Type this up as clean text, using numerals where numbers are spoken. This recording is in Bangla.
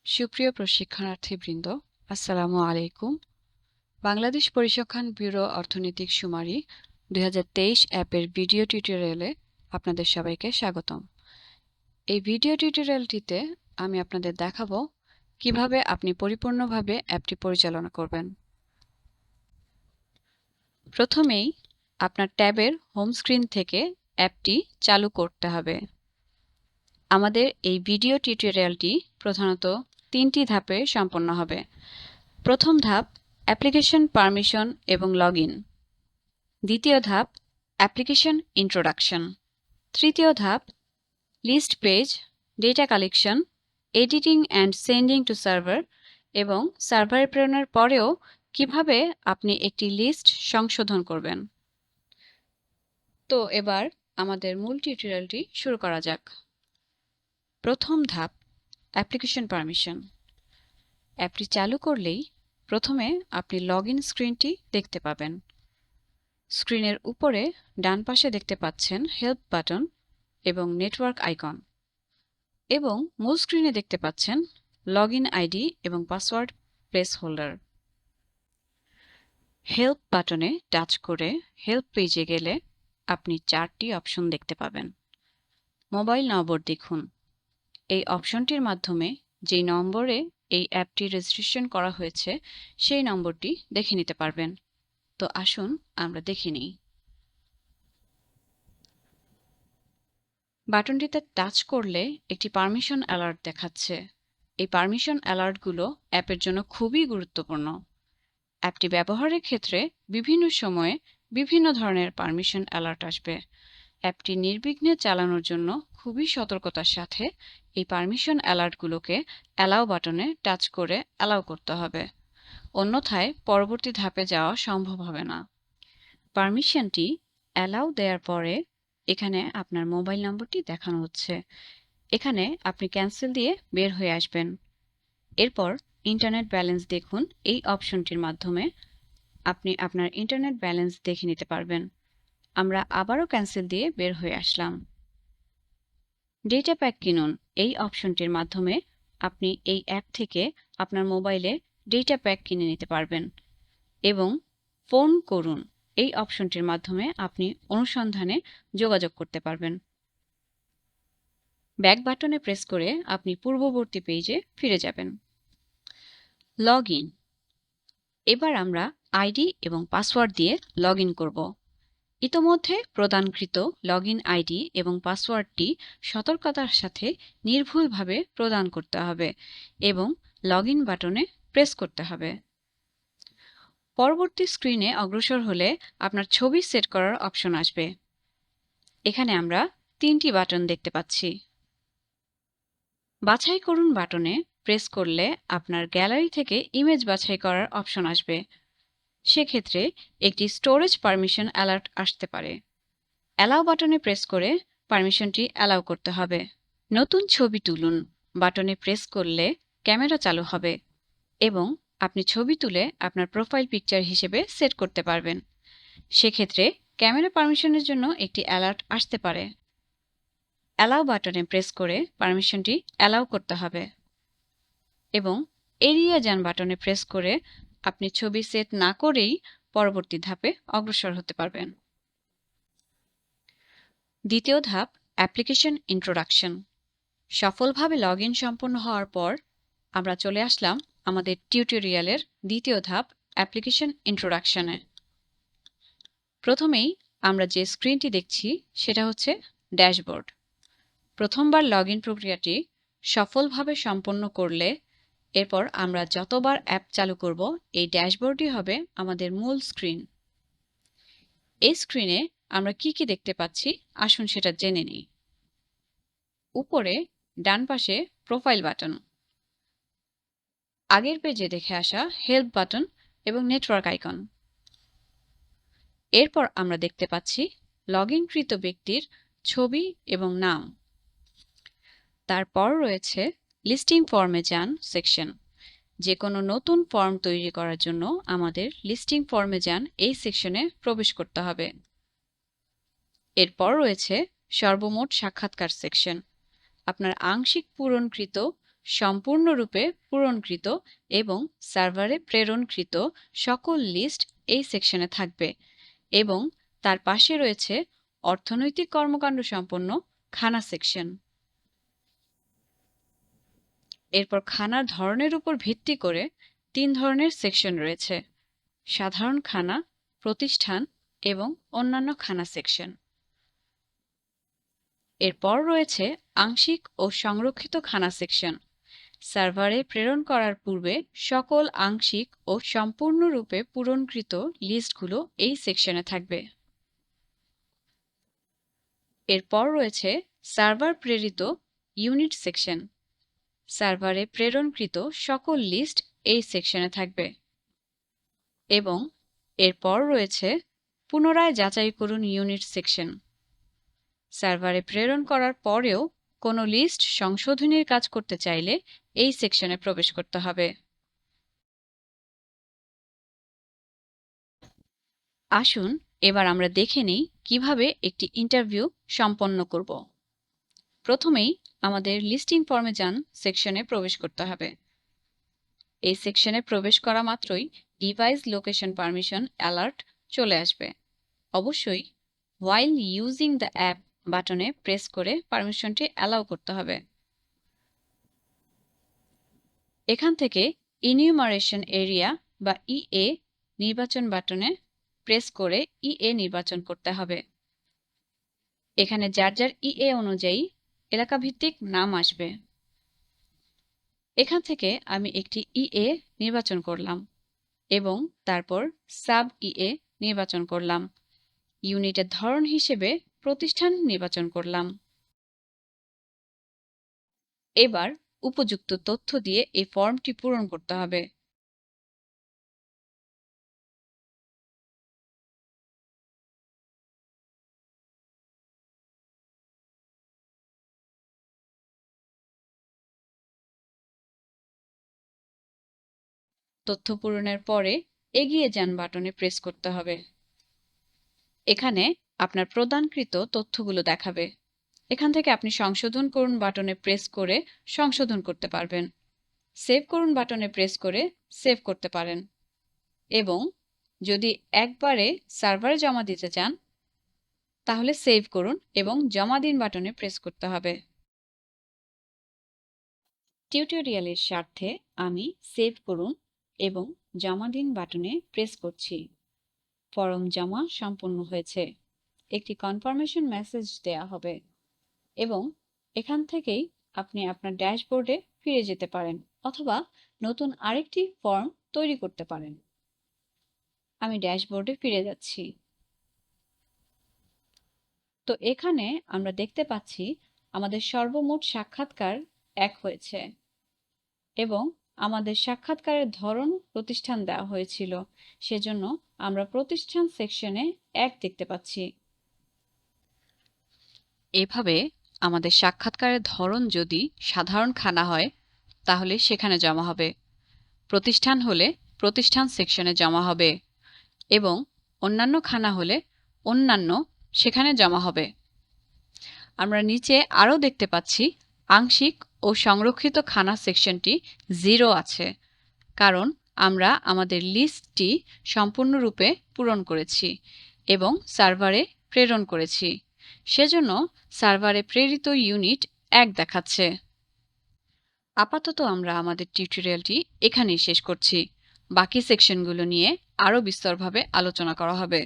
সুপ্রিয় প্রশিক্ষণার্থীবৃন্দ, আসসালামু আলাইকুম। বাংলাদেশ পরিসংখ্যান ব্যুরো অর্থনৈতিক শুমারি 2023 অ্যাপের ভিডিও টিউটোরিয়ালে আপনাদের সবাইকে স্বাগতম। এই ভিডিও টিউটোরিয়ালটিতে আমি আপনাদের দেখাবো কিভাবে আপনি পরিপূর্ণভাবে অ্যাপটি পরিচালনা করবেন। প্রথমেই আপনার ট্যাবের হোম স্ক্রিন থেকে অ্যাপটি চালু করতে হবে। আমাদের এই ভিডিও টিউটোরিয়ালটি প্রধানত 3টি ধাপে সম্পন্ন হবে। প্রথম ধাপ অ্যাপ্লিকেশন পারমিশন এবং লগইন। দ্বিতীয় ধাপ অ্যাপ্লিকেশন ইন্ট্রোডাকশন। তৃতীয় ধাপ list page, data collection, editing and sending to server এবং সার্ভারে প্রেরণের পরেও কিভাবে আপনি একটি লিস্ট সংশোধন করবেন। তো এবার আমাদের মূল টিউটোরিয়ালটি শুরু করা যাক। প্রথম ধাপ অ্যাপ্লিকেশন পারমিশন। অ্যাপটি চালু করলেই প্রথমে আপনি লগইন স্ক্রিনটি দেখতে পাবেন। স্ক্রিনের উপরে ডান পাশে দেখতে পাচ্ছেন হেল্প বাটন এবং নেটওয়ার্ক আইকন, এবং মূল স্ক্রিনে দেখতে পাচ্ছেন লগইন আইডি এবং পাসওয়ার্ড প্লেস হোল্ডার। হেল্প বাটনে টাচ করে হেল্প পেজে গেলে আপনি 4টি অপশন দেখতে পাবেন। মোবাইল নম্বর দেখুন। এই অপশনটির মাধ্যমে যেই নম্বরে এই অ্যাপটি রেজিস্ট্রেশন করা হয়েছে সেই নম্বরটি দেখে নিতে পারবেন। তো আসুন আমরা দেখে নিই। বাটনটিতে টাচ করলে একটি পারমিশন অ্যালার্ট দেখাচ্ছে। এই পারমিশন অ্যালার্টগুলো অ্যাপের জন্য খুবই গুরুত্বপূর্ণ। অ্যাপটি ব্যবহারের ক্ষেত্রে বিভিন্ন সময়ে বিভিন্ন ধরনের পারমিশন অ্যালার্ট আসবে। অ্যাপটি নির্বিঘ্নে চালানোর জন্য খুবই সতর্কতার সাথে এই পারমিশন অ্যালার্টগুলোকে অ্যালাউ বাটনে টাচ করে অ্যালাউ করতে হবে, অন্যথায় পরবর্তী ধাপে যাওয়া সম্ভব হবে না। পারমিশনটি অ্যালাউ দেওয়ার পরে এখানে আপনার মোবাইল নম্বরটি দেখানো হচ্ছে। এখানে আপনি ক্যান্সেল দিয়ে বের হয়ে আসবেন। এরপর ইন্টারনেট ব্যালেন্স দেখুন। এই অপশনটির মাধ্যমে আপনি আপনার ইন্টারনেট ব্যালেন্স দেখে নিতে পারবেন। আমরা আবারও ক্যান্সেল দিয়ে বের হয়ে আসলাম। ডেটা প্যাক কিনুন। এই অপশনটির মাধ্যমে আপনি এই অ্যাপ থেকে আপনার মোবাইলে ডেটা প্যাক কিনে নিতে পারবেন। এবং ফোন করুন। এই অপশনটির মাধ্যমে আপনি অনুসন্ধানে যোগাযোগ করতে পারবেন। ব্যাক বাটনে প্রেস করে আপনি পূর্ববর্তী পেজে ফিরে যাবেন। লগইন। এবার আমরা আইডি এবং পাসওয়ার্ড দিয়ে লগইন করব। ইতোমধ্যে প্রদানকৃত লগইন আইডি এবং পাসওয়ার্ডটি সতর্কতার সাথে নির্ভুলভাবে প্রদান করতে হবে এবং লগইন বাটনে প্রেস করতে হবে। পরবর্তী স্ক্রিনে অগ্রসর হলে আপনার ছবি সেট করার অপশন আসবে। এখানে আমরা 3টি বাটন দেখতে পাচ্ছি। বাছাই করুন বাটনে প্রেস করলে আপনার গ্যালারি থেকে ইমেজ বাছাই করার অপশন আসবে। সেক্ষেত্রে একটি স্টোরেজ পারমিশন অ্যালার্ট আসতে পারে। অ্যালাউ বাটনে প্রেস করে পারমিশনটি অ্যালাউ করতে হবে। নতুন ছবি তুলুন বাটনে প্রেস করলে ক্যামেরা চালু হবে এবং আপনি ছবি তুলে আপনার প্রোফাইল পিকচার হিসেবে সেট করতে পারবেন। সেক্ষেত্রে ক্যামেরা পারমিশনের জন্য একটি অ্যালার্ট আসতে পারে। অ্যালাউ বাটনে প্রেস করে পারমিশনটি অ্যালাউ করতে হবে এবং এড়িয়ে যান বাটনে প্রেস করে আপনি ছবি সেট না করেই পরবর্তী ধাপে অগ্রসর হতে পারবেন। দ্বিতীয় ধাপ অ্যাপ্লিকেশন ইন্ট্রোডাকশন। সফলভাবে লগইন সম্পন্ন হওয়ার পর আমরা চলে আসলাম আমাদের টিউটোরিয়ালের দ্বিতীয় ধাপ অ্যাপ্লিকেশন ইন্ট্রোডাকশনে। প্রথমেই আমরা যে স্ক্রিনটি দেখছি সেটা হচ্ছে ড্যাশবোর্ড। প্রথমবার লগইন প্রক্রিয়াটি সফলভাবে সম্পন্ন করলে এরপর আমরা যতবার অ্যাপ চালু করব এই ড্যাশবোর্ডই হবে আমাদের মূল স্ক্রিন। এই স্ক্রিনে আমরা কি কি দেখতে পাচ্ছি আসুন সেটা জেনে নিই। উপরে ডান পাশে প্রোফাইল বাটন, আগের পেজে দেখে আসা হেল্প বাটন এবং নেটওয়ার্ক আইকন। এরপর আমরা দেখতে পাচ্ছি লগইনকৃত ব্যক্তির ছবি এবং নাম। তারপর রয়েছে লিস্টিং ফর্মে যান সেকশন। যে কোনো নতুন ফর্ম তৈরি করার জন্য আমাদের লিস্টিং ফর্মে যান এই সেকশনে প্রবেশ করতে হবে। এরপর রয়েছে সর্বমোট সাক্ষাৎকার সেকশন। আপনার আংশিক পূরণকৃত সম্পূর্ণরূপে পূরণকৃত এবং সার্ভারে প্রেরণকৃত সকল লিস্ট এই সেকশনে থাকবে এবং তার পাশে রয়েছে অর্থনৈতিক কর্মকাণ্ড সম্পন্ন খানা সেকশন। এরপর খানার ধরনের উপর ভিত্তি করে 3 ধরনের সেকশন রয়েছে: সাধারণ খানা, প্রতিষ্ঠান এবং অন্যান্য খানা সেকশন। এরপর রয়েছে আংশিক ও সংরক্ষিত খানা সেকশন। সার্ভারে প্রেরণ করার পূর্বে সকল আংশিক ও সম্পূর্ণরূপে পূরণকৃত লিস্টগুলো এই সেকশনে থাকবে। এরপর রয়েছে সার্ভার প্রেরিত ইউনিট সেকশন। সার্ভারে প্রেরণকৃত সকল লিস্ট এই সেকশনে থাকবে। এবং এরপর রয়েছে পুনরায় যাচাই করুন ইউনিট সেকশন। সার্ভারে প্রেরণ করার পরেও কোনো লিস্ট সংশোধনীর কাজ করতে চাইলে এই সেকশনে প্রবেশ করতে হবে। আসুন এবার আমরা দেখে নিই কিভাবে একটি ইন্টারভিউ সম্পন্ন করব। প্রথমেই আমাদের লিস্টিং ফর্মে যান সেকশনে প্রবেশ করতে হবে। এই সেকশনে প্রবেশ করা মাত্রই ডিভাইস লোকেশন পারমিশন অ্যালার্ট চলে আসবে। অবশ্যই while ইউজিং দ্য অ্যাপ বাটনে প্রেস করে পারমিশনটি অ্যালাউ করতে হবে। এখান থেকে ইনিউমারেশন এরিয়া বা ইএ নির্বাচন বাটনে প্রেস করে ইএ নির্বাচন করতে হবে। এখানে যার যার ইএ অনুযায়ী এলাকাভিত্তিক নাম আসবে। এখান থেকে আমি একটি ইএ নির্বাচন করলাম এবং তারপর সাব ইএ নির্বাচন করলাম। ইউনিটের ধরন হিসেবে প্রতিষ্ঠান নির্বাচন করলাম। এবার উপযুক্ত তথ্য দিয়ে এই ফর্মটি পূরণ করতে হবে। তথ্য পূরণের পরে এগিয়ে যান বাটনে প্রেস করতে হবে। এখানে আপনার প্রদানকৃত তথ্যগুলো দেখাবে। এখান থেকে আপনি সংশোধন করুন বাটনে প্রেস করে সংশোধন করতে পারবেন। সেভ করুন বাটনে প্রেস করে সেভ করতে পারেন। এবং যদি একবারে সার্ভারে জমা দিতে চান তাহলে সেভ করুন এবং জমা দিন বাটনে প্রেস করতে হবে। টিউটোরিয়ালের স্বার্থে আমি সেভ করুন এবং জমা দিন বাটনে প্রেস করছি। ফর্ম জমা সম্পূর্ণ হয়েছে। একটি কনফার্মেশন মেসেজ দেয়া হবে এবং এখান থেকেই আপনি আপনার ড্যাশবোর্ডে ফিরে যেতে পারেন অথবা নতুন আরেকটি ফর্ম তৈরি করতে পারেন। আমি ড্যাশবোর্ডে ফিরে যাচ্ছি। তো এখানে আমরা দেখতে পাচ্ছি আমাদের সর্বমোট সাক্ষাৎকার 1 হয়েছে এবং আমাদের সাক্ষাৎকারের ধরন প্রতিষ্ঠান দেওয়া হয়েছিল, সেজন্য আমরা প্রতিষ্ঠান সেকশনে 1 দেখতে পাচ্ছি। এভাবে আমাদের সাক্ষাৎকারের ধরন যদি সাধারণ খানা হয় তাহলে সেখানে জমা হবে, প্রতিষ্ঠান হলে প্রতিষ্ঠান সেকশনে জমা হবে এবং অন্যান্য খানা হলে অন্যান্য সেখানে জমা হবে। আমরা নিচে আরও দেখতে পাচ্ছি আংশিক ও সংরক্ষিত খানা সেকশনটি 0 আছে, কারণ আমরা আমাদের লিস্টটি সম্পূর্ণরূপে পূরণ করেছি এবং সার্ভারে প্রেরণ করেছি, সেজন্য সার্ভারে প্রেরিত ইউনিট 1 দেখাচ্ছে। আপাতত আমরা আমাদের টিউটোরিয়ালটি এখানেই শেষ করছি। বাকি সেকশনগুলো নিয়ে আরও বিস্তরভাবে আলোচনা করা হবে।